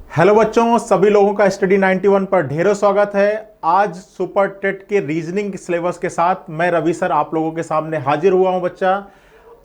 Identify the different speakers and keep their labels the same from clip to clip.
Speaker 1: Hello बच्चों, सभी लोगों का स्टडी 91 पर ढेरों स्वागत है। आज सुपर टेट के रीजनिंग सिलेबस के साथ मैं रवि सर आप लोगों के सामने हाजिर हुआ हूं। बच्चा,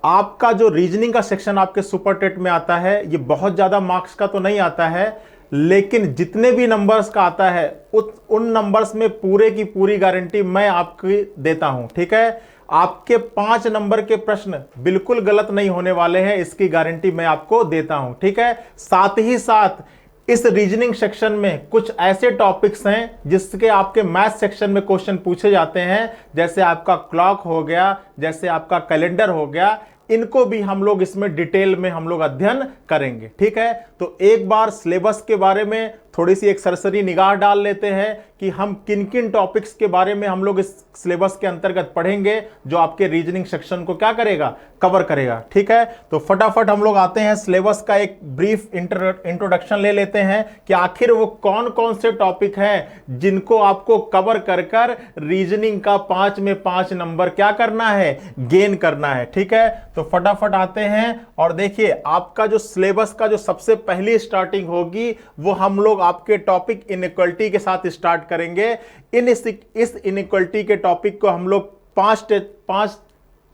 Speaker 1: आपका जो रीजनिंग का सेक्शन आपके सुपर टेट में आता है, ये बहुत ज़्यादा मार्क्स का तो नहीं आता है, लेकिन जितने भी नंबर्स का आता है उन नंबर्स में पूरे की पूरी गारंटी मैं आपकी देता हूं। ठीक है, आपके 5 नंबर के प्रश्न बिल्कुल गलत नहीं होने वाले हैं, इसकी गारंटी मैं आपको देता हूं। ठीक है, साथ ही साथ इस रीजनिंग सेक्शन में कुछ ऐसे टॉपिक्स हैं जिसके आपके मैथ सेक्शन में क्वेश्चन पूछे जाते हैं, जैसे आपका क्लॉक हो गया, जैसे आपका कैलेंडर हो गया। इनको भी हम लोग इसमें डिटेल में हम लोग अध्ययन करेंगे। ठीक है, तो एक बार सिलेबस के बारे में थोड़ी सी एक सरसरी निगाह डाल लेते हैं कि हम किन किन टॉपिक्स के बारे में हम लोग इस सिलेबस के अंतर्गत पढ़ेंगे, जो आपके रीजनिंग सेक्शन को क्या करेगा, कवर करेगा। ठीक है, तो फटाफट हम लोग आते हैं, सिलेबस का एक ब्रीफ इंट्रोडक्शन ले लेते हैं कि आखिर वो कौन कौन से टॉपिक हैं जिनको आपको कवर कर कर रीजनिंग का 5 में 5 नंबर क्या करना है, गेन करना है। ठीक है, तो फटाफट आते हैं और देखिए, आपका जो सिलेबस का जो सबसे पहली स्टार्टिंग होगी वो हम लोग आपके टॉपिक इनइक्वालिटी के साथ स्टार्ट करेंगे। इस इनइक्वालिटी के टॉपिक को हम लोग पांच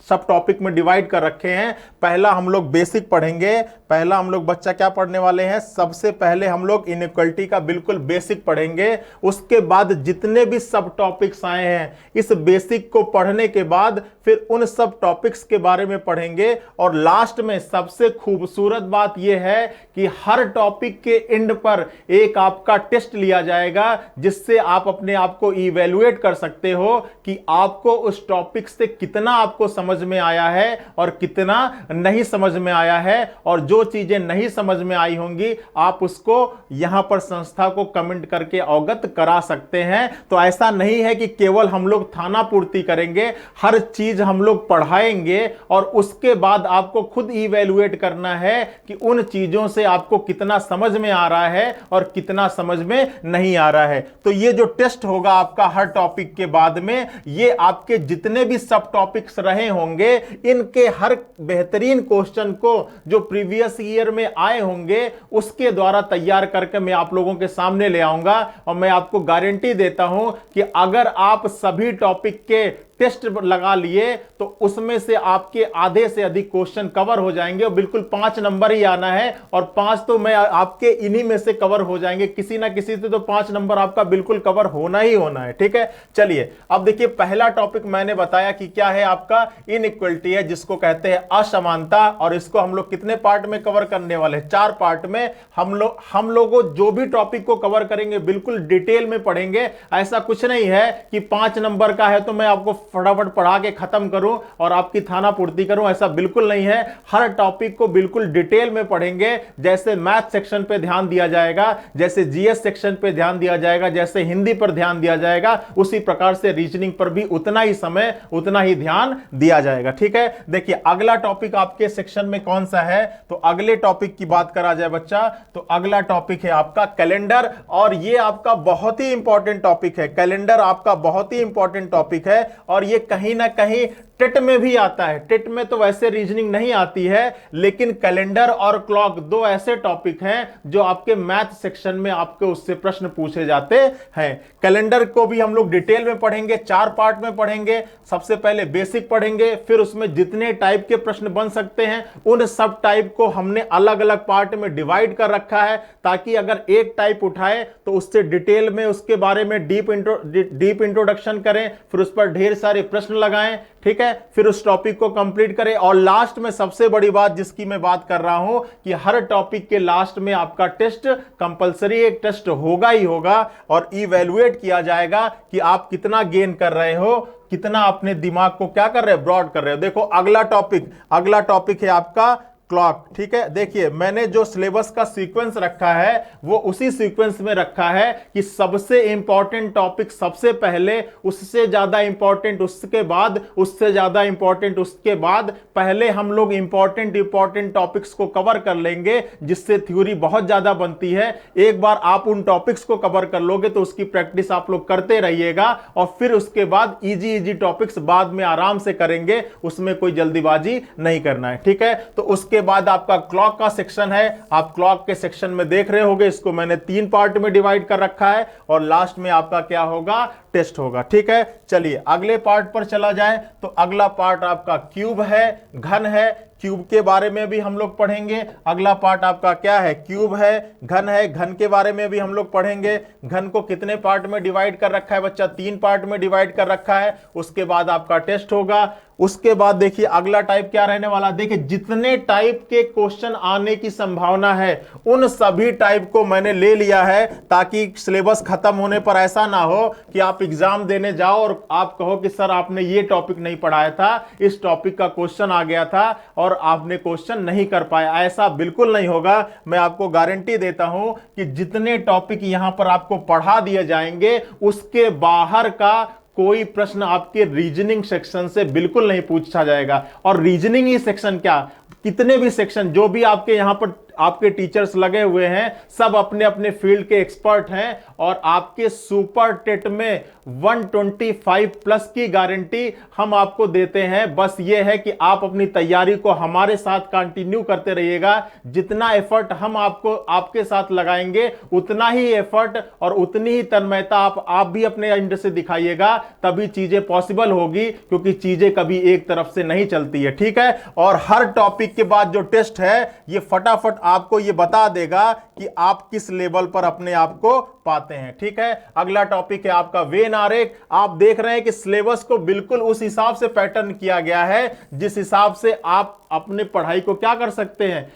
Speaker 1: सब टॉपिक में डिवाइड कर रखे हैं। पहला हम लोग बेसिक पढ़ेंगे। पहला हम लोग बच्चा क्या पढ़ने वाले हैं, सबसे पहले हम लोग इनइक्वालिटी का बिल्कुल बेसिक पढ़ेंगे। उसके बाद जितने भी सब टॉपिक्स आए हैं, इस बेसिक को पढ़ने के बाद फिर उन सब टॉपिक्स के बारे में पढ़ेंगे। और लास्ट में सबसे खूबसूरत बात यह है कि हर टॉपिक के एंड पर एक आपका टेस्ट लिया जाएगा, जिससे आप अपने आप को इवैल्यूएट कर सकते हो कि आपको उस टॉपिक से कितना आपको समझ में आया है और कितना नहीं समझ में आया है। और जो चीजें नहीं समझ में आई होंगी, आप उसको यहां पर संस्था को कमेंट करके अवगत करा सकते हैं। तो ऐसा नहीं है कि केवल हम लोग थाना पूर्ति करेंगे, हर चीज हम लोग पढ़ाएंगे और उसके बाद आपको खुद इवैल्यूएट करना है कि उन चीजों से आपको कितना समझ में आ रहा है और कितना समझ में नहीं आ रहा है। तो ये जो टेस्ट होगा आपका हर टॉपिक के बाद में, ये आपके जितने भी सब टॉपिक्स रहे होंगे, इनके हर बेहतरीन क्वेश्चन को जो प्रीवियस ईयर में आए होंगे उसके द्वारा तैयार करके मैं आप लोगों के सामने ले आऊंगा। और मैं आपको गारंटी देता हूं कि अगर आप सभी टॉपिक के टेस्ट लगा लिए तो उसमें से आपके आधे से अधिक क्वेश्चन कवर हो जाएंगे और बिल्कुल 5 नंबर ही आना है। और 5 तो मैं आपके इन्हीं में से कवर हो जाएंगे, किसी ना किसी से तो 5 नंबर आपका बिल्कुल कवर होना ही होना है। ठीक है, चलिए अब देखिए, पहला टॉपिक मैंने बताया कि क्या है, आपका इनइक्वालिटी है, जिसको कहते हैं असमानता। और इसको हम लोग कितने पार्ट में कवर करने वाले हैं, 4 पार्ट में। हम लोग जो भी टॉपिक को कवर करेंगे बिल्कुल डिटेल में पढ़ेंगे। ऐसा कुछ नहीं है कि 5 नंबर का है तो मैं आपको फटाफट पढ़ा के खत्म करूं और आपकी थाना पूर्ति करूं, ऐसा बिल्कुल नहीं है। हर टॉपिक को बिल्कुल डिटेल में पढ़ेंगे। जैसे मैथ सेक्शन पे ध्यान दिया जाएगा, जैसे जीएस सेक्शन पे ध्यान दिया जाएगा, जैसे हिंदी पर ध्यान दिया जाएगा, उसी प्रकार से रीजनिंग पर भी उतना ही समय उतना ही ध्यान दिया जाएगा। ठीक है, देखिए अगला टॉपिक आपके सेक्शन में कौन सा है, तो अगले टॉपिक की बात करा जाए बच्चा, तो अगला टॉपिक है आपका कैलेंडर। और यह आपका बहुत ही इंपॉर्टेंट टॉपिक है। कैलेंडर आपका बहुत ही इंपॉर्टेंट टॉपिक है और ये कहीं ना कहीं टेट में भी आता है। टेट में तो वैसे रीजनिंग नहीं आती है, लेकिन कैलेंडर और क्लॉक दो ऐसे टॉपिक हैं जो आपके मैथ सेक्शन में आपके उससे प्रश्न पूछे जाते हैं। कैलेंडर को भी हम लोग डिटेल में पढ़ेंगे, 4 पार्ट में पढ़ेंगे। सबसे पहले बेसिक पढ़ेंगे, फिर उसमें जितने टाइप के प्रश्न बन सकते हैं उन सब टाइप को हमने अलग अलग पार्ट में डिवाइड कर रखा है, ताकि अगर एक टाइप उठाए तो उससे डिटेल में उसके बारे में डीप इंट्रोडक्शन करें, फिर उस पर ढेर सारे प्रश्न लगाएं। ठीक है, फिर उस टॉपिक को कंप्लीट करें। और लास्ट में सबसे बड़ी बात जिसकी मैं बात कर रहा हूं कि हर टॉपिक के लास्ट में आपका टेस्ट कंपलसरी एक टेस्ट होगा ही होगा और इवैल्यूएट किया जाएगा कि आप कितना गेन कर रहे हो, कितना अपने दिमाग को क्या कर रहे हो, ब्रॉड कर रहे हो। देखो अगला टॉपिक है आपका क्लॉक। ठीक है, देखिए मैंने जो सिलेबस का सीक्वेंस रखा है वो उसी सीक्वेंस में रखा है कि सबसे इंपॉर्टेंट टॉपिक सबसे पहले, उससे ज्यादा इंपॉर्टेंट उसके बाद, उससे ज्यादा इंपॉर्टेंट उसके बाद। पहले हम लोग इंपॉर्टेंट टॉपिक्स को कवर कर लेंगे, जिससे थ्योरी बहुत ज्यादा बनती है। एक बार आप उन टॉपिक्स को कवर कर लोगे तो उसकी प्रैक्टिस आप लोग करते रहिएगा और फिर उसके बाद इजी टॉपिक्स बाद में आराम से करेंगे, उसमें कोई जल्दीबाजी नहीं करना है। ठीक है, तो उसके उसके बाद आपका क्लॉक का सेक्शन है, आप क्लॉक के सेक्शन में देख रहे होंगे, इसको मैंने 3 पार्ट में डिवाइड कर रखा है और लास्ट में आपका क्या होगा, टेस्ट होगा। ठीक है, चलिए अगले पार्ट पर चला जाए। तो अगला पार्ट आपका क्यूब है, घन है, क्यूब के बारे में भी हम लोग पढ़ेंगे। अगला पार्ट आपका क्या है, क्यूब है, घन के बारे में भी हम लोग पढ़ेंगे। घन को कितने पार्ट में डिवाइड कर रखा है बच्चा, 3 पार्ट में डिवाइड कर रखा है। उसके बाद आपका टेस्ट होगा। उसके बाद देखिए अगला टाइप क्या रहने वाला, देखिए जितने टाइप के क्वेश्चन आने की संभावना है उन सभी टाइप को मैंने ले लिया है, ताकि सिलेबस खत्म होने पर ऐसा ना हो कि आप एग्जाम देने जाओ और आप कहो कि सर आपने ये टॉपिक नहीं पढ़ाया था, इस टॉपिक का क्वेश्चन आ गया था और आपने क्वेश्चन नहीं कर पाया। ऐसा बिल्कुल नहीं होगा। मैं आपको गारंटी देता हूं कि जितने टॉपिक यहां पर आपको पढ़ा दिए जाएंगे उसके बाहर का कोई प्रश्न आपके रीजनिंग सेक्शन से बिल्कुल नहीं पूछा जाएगा। और रीजनिंग ही सेक्शन क्या, कितने भी सेक्शन जो भी आपके यहां पर आपके टीचर्स लगे हुए हैं, सब अपने अपने फील्ड के एक्सपर्ट हैं और आपके सुपर टेट में 125 प्लस की गारंटी हम आपको देते हैं। बस ये है कि आप अपनी तैयारी को हमारे साथ कंटिन्यू करते रहिएगा। जितना एफर्ट हम आपके साथ लगाएंगे उतना ही एफर्ट और उतनी ही तन्मयता आप भी अपने एंड से दिखाइएगा, तभी चीजें पॉसिबल होगी, क्योंकि चीजें कभी एक तरफ से नहीं चलती है। ठीक है, और हर टॉपिक के बाद जो टेस्ट है ये फटाफट आपको ये बता देगा कि आप किस लेवल पर अपने आप को पाते हैं। ठीक है, अगला टॉपिक है आपका वेन आरेख। आप देख रहे हैं कि सिलेबस को बिल्कुल उस हिसाब से पैटर्न किया गया है जिस हिसाब से आप अपने पढ़ाई को क्या कर सकते हैं,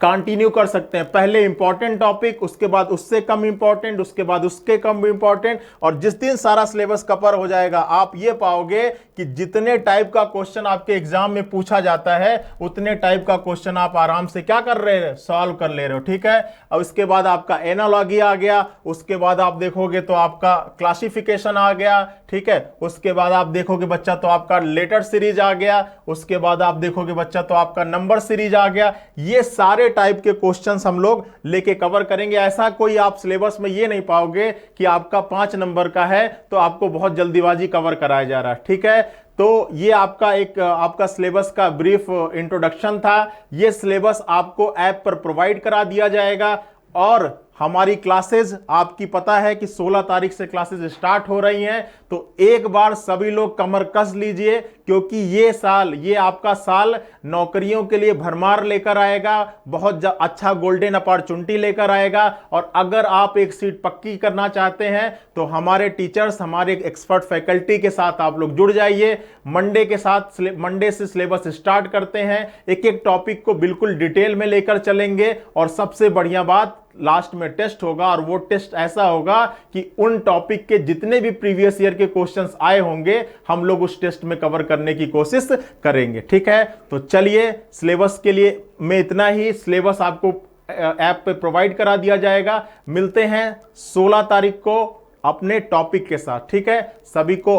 Speaker 1: कंटिन्यू कर सकते हैं। पहले इंपॉर्टेंट टॉपिक, उसके बाद उससे कम इंपॉर्टेंट, उसके बाद उसके कम इंपॉर्टेंट, और जिस दिन सारा सिलेबस कवर हो जाएगा आप ये पाओगे कि जितने टाइप का क्वेश्चन आपके एग्जाम में पूछा जाता है उतने टाइप का क्वेश्चन आप आराम से क्या कर रहे हो, सॉल्व कर ले रहे हो। ठीक है, और उसके बाद आपका एनालॉजी आ गया, उसके बाद आप देखोगे तो आपका क्लासिफिकेशन आ गया। ठीक है, उसके बाद आप देखोगे बच्चा तो आपका लेटर सीरीज आ गया, उसके बाद आप देखोगे बच्चा तो आपका नंबर सीरीज आ गया। ये सारे टाइप के क्वेश्चंस हम लोग लेके कवर करेंगे। ऐसा कोई आप सिलेबस में ये नहीं पाओगे कि आपका 5 नंबर का है तो आपको बहुत जल्दीबाजी कवर कराया जा रहा है। ठीक है, तो ये आपका एक आपका सिलेबस का ब्रीफ इंट्रोडक्शन था। ये सिलेबस आपको ऐप पर प्रोवाइड करा दिया जाएगा और हमारी क्लासेस आपकी पता है कि 16 तारीख से क्लासेस स्टार्ट हो रही हैं। तो एक बार सभी लोग कमर कस लीजिए, क्योंकि ये आपका साल नौकरियों के लिए भरमार लेकर आएगा, बहुत अच्छा गोल्डन अपॉर्चुनिटी लेकर आएगा। और अगर आप एक सीट पक्की करना चाहते हैं तो हमारे टीचर्स, हमारे एक्सपर्ट फैकल्टी के साथ आप लोग जुड़ जाइए। मंडे से सिलेबस स्टार्ट करते हैं, एक एक टॉपिक को बिल्कुल डिटेल में लेकर चलेंगे और सबसे बढ़िया बात लास्ट में टेस्ट होगा। और वो टेस्ट ऐसा होगा कि उन टॉपिक के जितने भी प्रीवियस ईयर के क्वेश्चंस आए होंगे हम लोग उस टेस्ट में कवर करने की कोशिश करेंगे। ठीक है, तो चलिए सिलेबस के लिए में इतना ही। सिलेबस आपको ऐप पे प्रोवाइड करा दिया जाएगा। मिलते हैं 16 तारीख को अपने टॉपिक के साथ। ठीक है, सभी को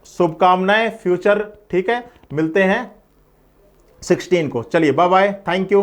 Speaker 1: शुभकामनाएं फ्यूचर। ठीक है, मिलते हैं 16 को। चलिए बाय बाय, थैंक यू।